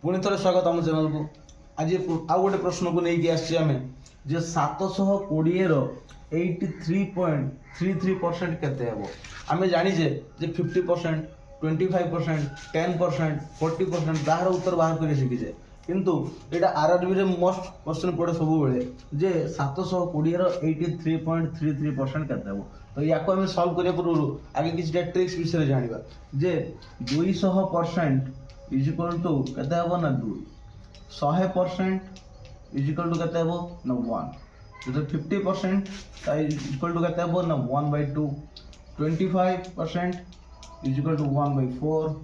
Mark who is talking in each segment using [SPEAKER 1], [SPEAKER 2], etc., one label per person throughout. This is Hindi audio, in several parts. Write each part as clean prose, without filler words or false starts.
[SPEAKER 1] पुणी थे स्वागत आम चैनल को। आज आउ गोटे प्रश्न को लेकिन आम जे 720 83.33% केते हेबो। आम जानीजे जे 50%, 25%, 10%, 40% तार उत्तर बाहर कर शिखीजे, किंतु यहाँ आरआरबी रे मोस्ट क्वेश्चन पड़े सब बेले जे 720 83.33% केते हेबो। तो या आम सॉल्व करने पूर्व आगे किसी ट्रिक्स विषय जाना जे 200% इज इक्वल टू केते हेबो ना 2, 100% इज इक्वल टू केते हेबो ना 1, जो 50% इज इक्वल टू केते हेबो ना 1/2, 25% is equal to 1/4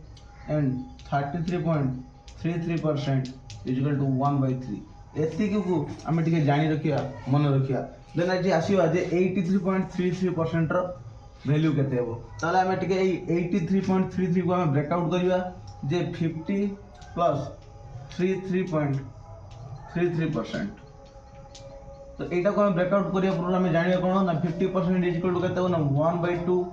[SPEAKER 1] and 33.33% is equal to 1/3। एतिक को आम टे जानी रखिया मन रखिया। देन आज आसवा जे 83.33% वैल्यू केते हेबो। ताले आम टे 83.33 को आम ब्रेकआउट करवा जे 50 प्लस 33.33%। तो यहाँ को ब्रेकआउट करिया पूर्व आम जानिया कौन ना 50% इज इक्वल टू केते ना 1/2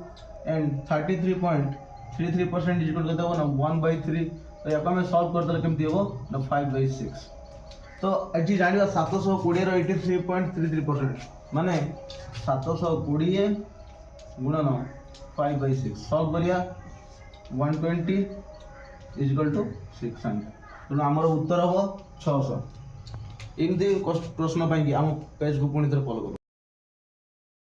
[SPEAKER 1] एंड 33.33% इज इक्वल टू केते ना 1/3। तो या आम सॉल्व करदे केमती हेबो ना 5/6। तो एठी जानिया 720 रो 83.33% माने 720 गुणन 5/6 सॉल्व करिया 120 इज इक्वल टू 600। तेणु आमर उत्तर हम 600। एमती प्रश्न पाई आम पेज को पुणी थे फॉलो करूँ।